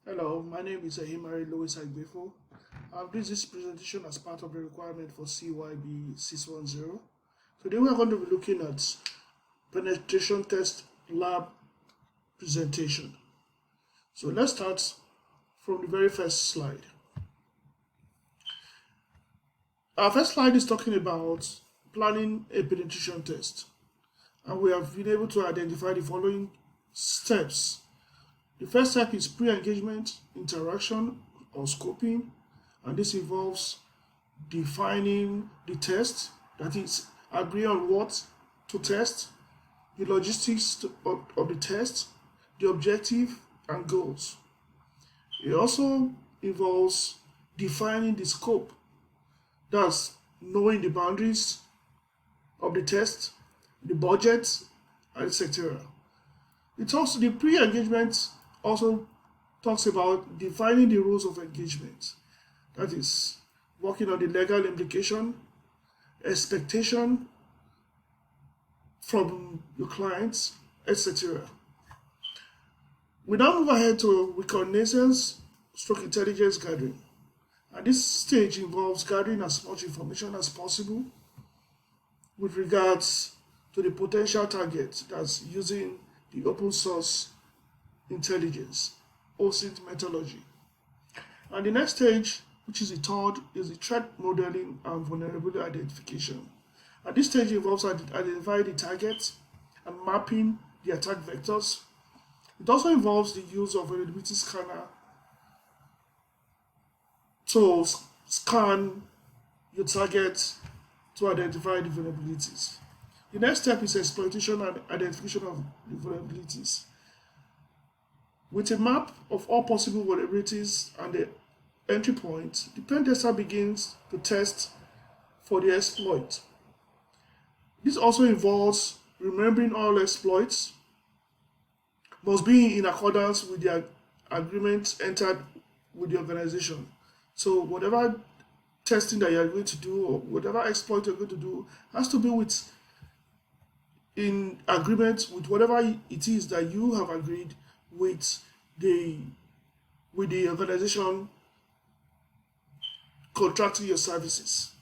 Hello, my name is Ahimari Louis Agbefo. I'm doing this presentation as part of the requirement for CYB 610. Today we are going to be looking at penetration test lab presentation. So let's start from the very first slide. Our first slide is talking about planning a penetration test, and we have been able to identify the following steps. The first step is pre-engagement, interaction, or scoping, and this involves defining the test, that is, agree on what to test, the logistics of the test, the objective, and goals. It also involves defining the scope, thus knowing the boundaries of the test, the budget, etc. It's also the pre-engagement also talks about defining the rules of engagement. That is, working on the legal implication, expectation from your clients, etc. We now move ahead to reconnaissance stroke intelligence gathering. And this stage involves gathering as much information as possible with regards to the potential target, that's using the open source intelligence, OSINT methodology. And the next stage, which is the third, is the threat modeling and vulnerability identification. And this stage involves identifying the target and mapping the attack vectors. It also involves the use of vulnerability scanner to scan your target to identify the vulnerabilities. The next step is exploitation and identification of the vulnerabilities. With a map of all possible vulnerabilities and the entry point, the pen tester begins to test for the exploit. This also involves remembering all exploits must be in accordance with the agreements entered with the organization. So whatever testing that you are going to do or whatever exploit you're going to do has to be in agreement with whatever it is that you have agreed with the organization contracting your services.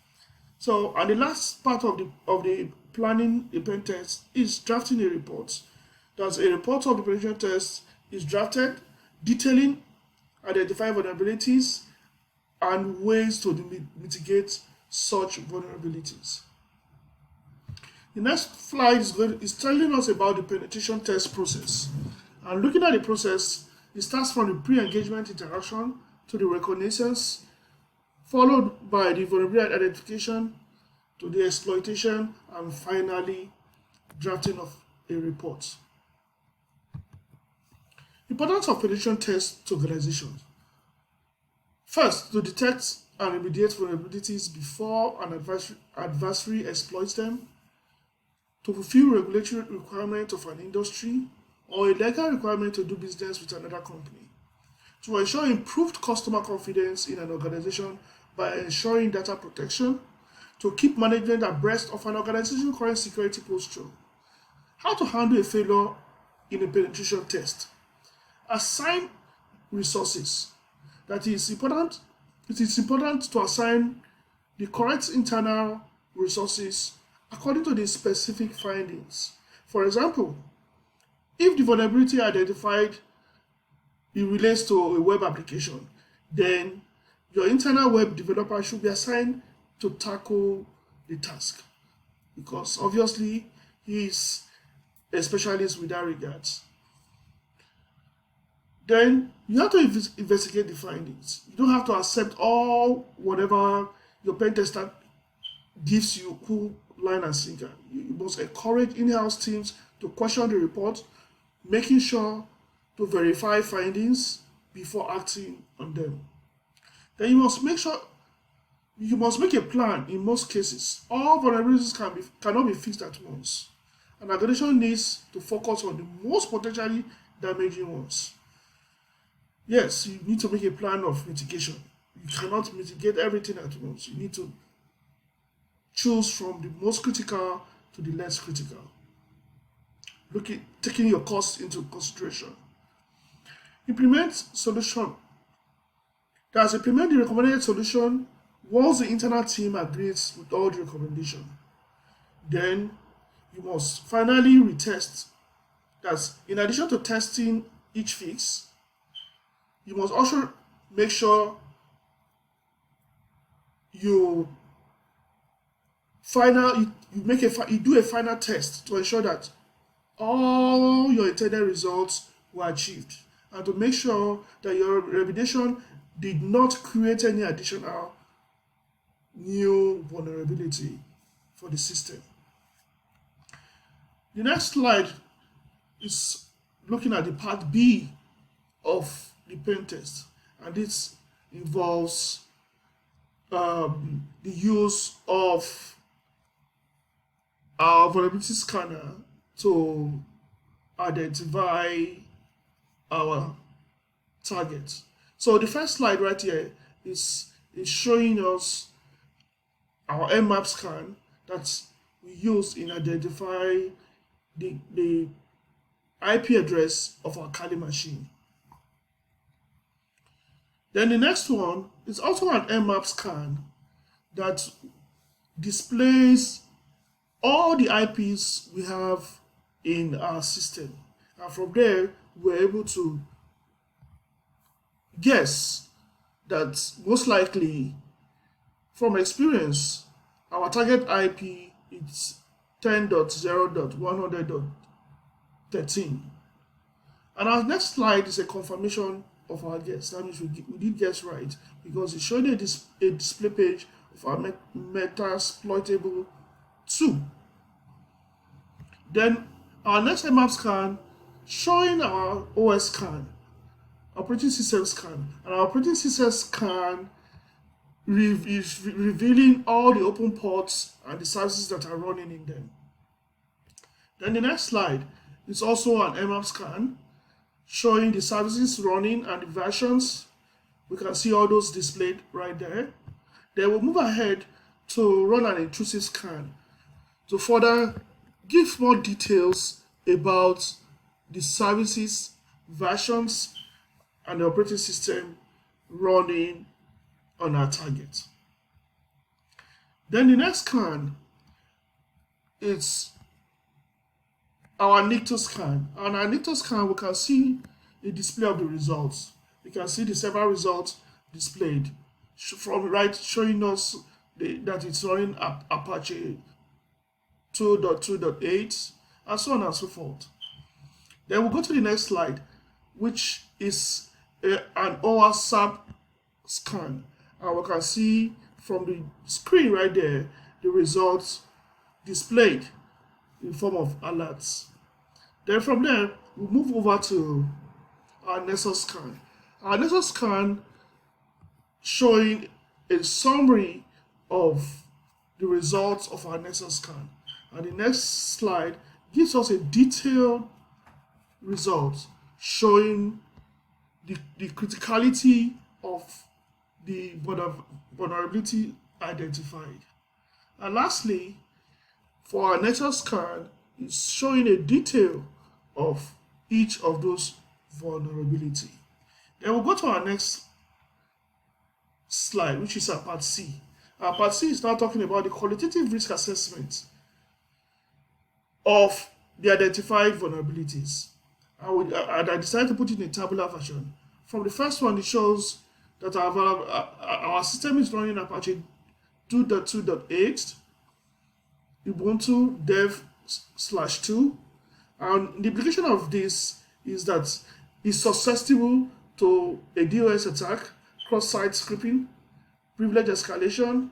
So, and the last part of the planning a pen test is drafting a report. That's a report of the penetration test is drafted, detailing identify vulnerabilities and ways to mitigate such vulnerabilities. The next slide is telling us about the penetration test process. And looking at the process, it starts from the pre-engagement interaction to the reconnaissance, followed by the vulnerability identification to the exploitation, and finally drafting of a report. Importance of penetration tests to organizations. First, to detect and remediate vulnerabilities before an adversary exploits them, to fulfill regulatory requirements of an industry or a legal requirement to do business with another company, to ensure improved customer confidence in an organization by ensuring data protection, to keep management abreast of an organization's current security posture, how to handle a failure in a penetration test, assign resources. That is important. It is important to assign the correct internal resources according to the specific findings. For example, if the vulnerability identified it relates to a web application, then your internal web developer should be assigned to tackle the task because obviously he is a specialist with that regards. Then you have to investigate the findings. You don't have to accept all whatever your pen tester gives you, who line and sinker. You must encourage in-house teams to question the report, making sure to verify findings before acting on them. Then you must make a plan. In most cases, all vulnerabilities cannot be fixed at once. An organization needs to focus on the most potentially damaging ones. Yes, you need to make a plan of mitigation. You cannot mitigate everything at once. You need to choose from the most critical to the less critical. Taking your costs into consideration. Implement solution. That's implement the recommended solution once the internal team agrees with all the recommendation. Then you must finally retest. That's in addition to testing each fix, you must also make sure you you do a final test to ensure that all your intended results were achieved and to make sure that your remediation did not create any additional new vulnerability for the system. The next slide is looking at the part B of the pen test, and this involves the use of our vulnerability scanner to identify our target. So the first slide right here is showing us our Nmap scan that we use in identifying the IP address of our Kali machine. Then the next one is also an Nmap scan that displays all the IPs we have in our system. And from there, we're able to guess that most likely, from experience, our target IP is 10.0.100.13. And our next slide is a confirmation of our guess. That means we did guess right because it's showing a display page of our Metasploitable 2. Then our next Nmap scan showing our OS scan, operating system scan, and our operating system scan is revealing all the open ports and the services that are running in them. Then the next slide is also an Nmap scan showing the services running and the versions. We can see all those displayed right there. Then we'll move ahead to run an intrusive scan to further give more details about the services, versions, and the operating system running on our target. Then the next scan is our Nicto scan. On our Nicto scan, we can see a display of the results. We can see the several results displayed from right showing us that it's running Apache 2.2.8 and so on and so forth. Then we'll go to the next slide, which is an OWASP scan. And we can see from the screen right there the results displayed in form of alerts. Then from there, we'll move over to our Nessus scan. Our Nessus scan showing a summary of the results of our Nessus scan. And the next slide gives us a detailed result showing the criticality of the vulnerability identified. And lastly, for our Nessus scan, it's showing a detail of each of those vulnerability. Then we'll go to our next slide, which is our part C. Our part C is now talking about the qualitative risk assessment of the identified vulnerabilities. And I decided to put it in a tabular version. From the first one, it shows that our system is running Apache 2.2.8, Ubuntu dev/2, and the implication of this is that it's susceptible to a DOS attack, cross-site scripting, privilege escalation,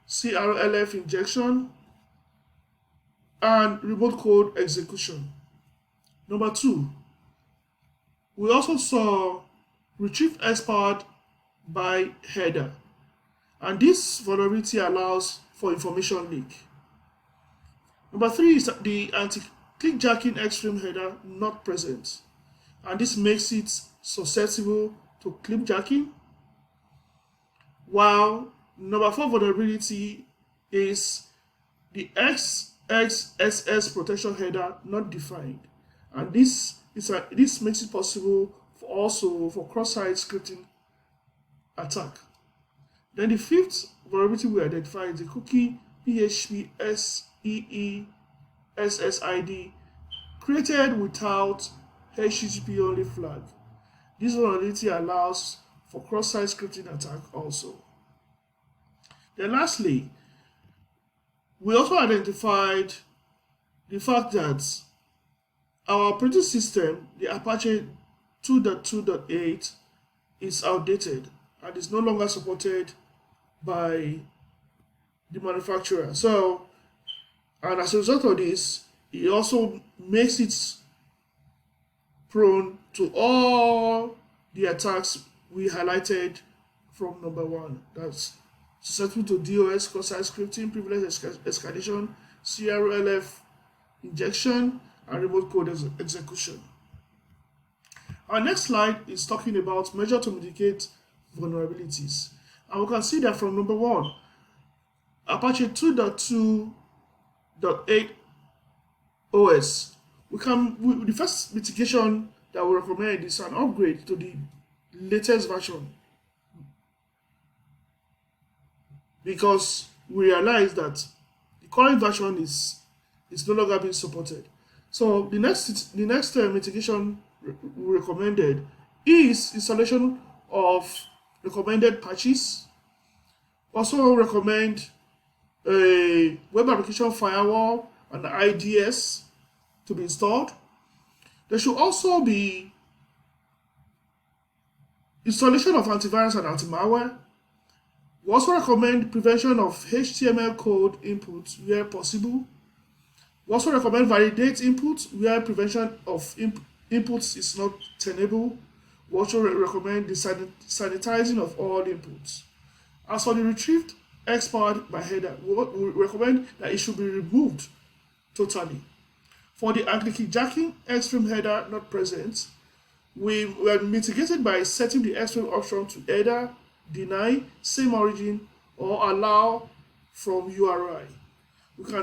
CRLF injection, and remote code execution. Number 2, we also saw retrieve expired by header, and this vulnerability allows for information leak. Number 3 is the anti-clickjacking extreme header not present, and this makes it susceptible to clickjacking. While number 4 vulnerability is the XXSS protection header not defined, and this makes it possible also for cross-site scripting attack. Then the fifth vulnerability we identify is the cookie PHP SEE created without HTTP only flag. This vulnerability allows for cross-site scripting attack also. Then lastly, we also identified the fact that our operating system, the Apache 2.2.8, is outdated and is no longer supported by the manufacturer. So, and as a result of this, it also makes it prone to all the attacks we highlighted from number one. That's susceptible to DOS, cross-site scripting, privilege escalation, CRLF injection, and remote code execution. Our next slide is talking about measure to mitigate vulnerabilities. And we can see that from number one, Apache 2.2.8 OS, the first mitigation that we recommend is an upgrade to the latest version, because we realize that the current version is no longer being supported. So the next mitigation we recommended is installation of recommended patches. Also recommend a web application firewall and IDS to be installed. There should also be installation of antivirus and anti-malware. We also recommend prevention of HTML code input where possible. We also recommend validate input where prevention of inputs is not tenable. We also recommend the sanitizing of all inputs. As for the retrieved expired by header, we recommend that it should be removed totally. For the anti-jacking extreme header not present, we were mitigated by setting the extreme option to either deny, same origin, or allow from URI. We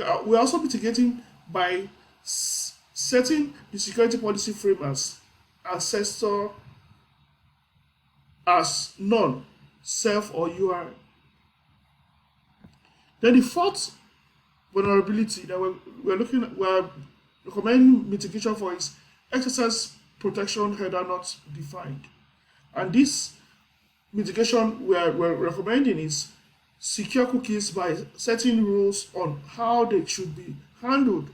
are also mitigating by setting the security policy frame as ancestor as none, self or URI. Then the fourth vulnerability that we're recommending mitigation for is XSS protection header not defined. And this mitigation we're recommending is secure cookies by setting rules on how they should be handled,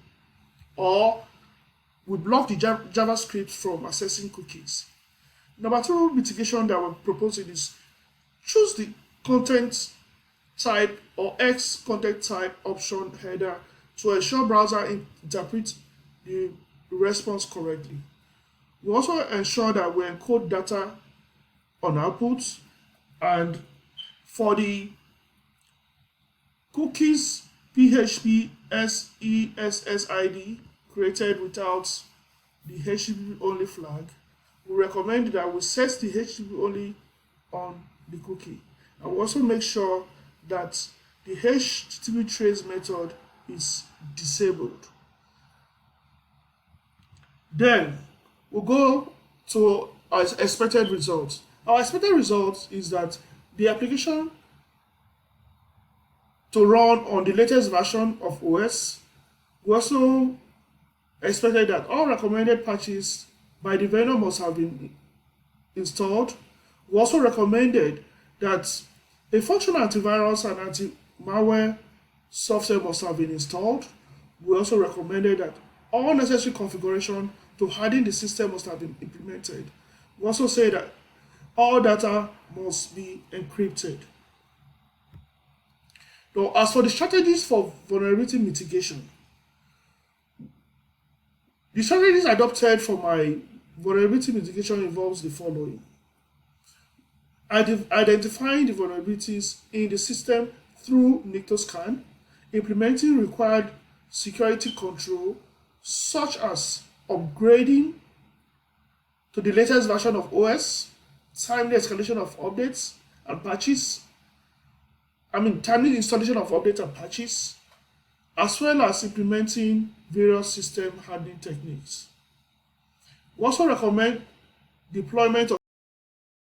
or we block the JavaScript from accessing cookies. Number two mitigation that we're proposing is choose the content type or X content type option header to ensure browser interpret the response correctly. We also ensure that we encode data on output, and for the cookies PHP SESSID created without the HTTP only flag, we recommend that we set the HTTP only on the cookie, and we also make sure that the HTTP trace method is disabled. Then we'll go to our expected results. Our expected result is that the application to run on the latest version of OS. We also expected that all recommended patches by the vendor must have been installed. We also recommended that a functional antivirus and anti-malware software must have been installed. We also recommended that all necessary configuration to harden the system must have been implemented. We also say that all data must be encrypted. Now, as for the strategies for vulnerability mitigation, the strategies adopted for my vulnerability mitigation involves the following: identifying the vulnerabilities in the system through NictoScan, implementing required security control such as upgrading to the latest version of OS, timely escalation of updates and patches, timely installation of updates and patches, as well as implementing various system hardening techniques. We also recommend deployment of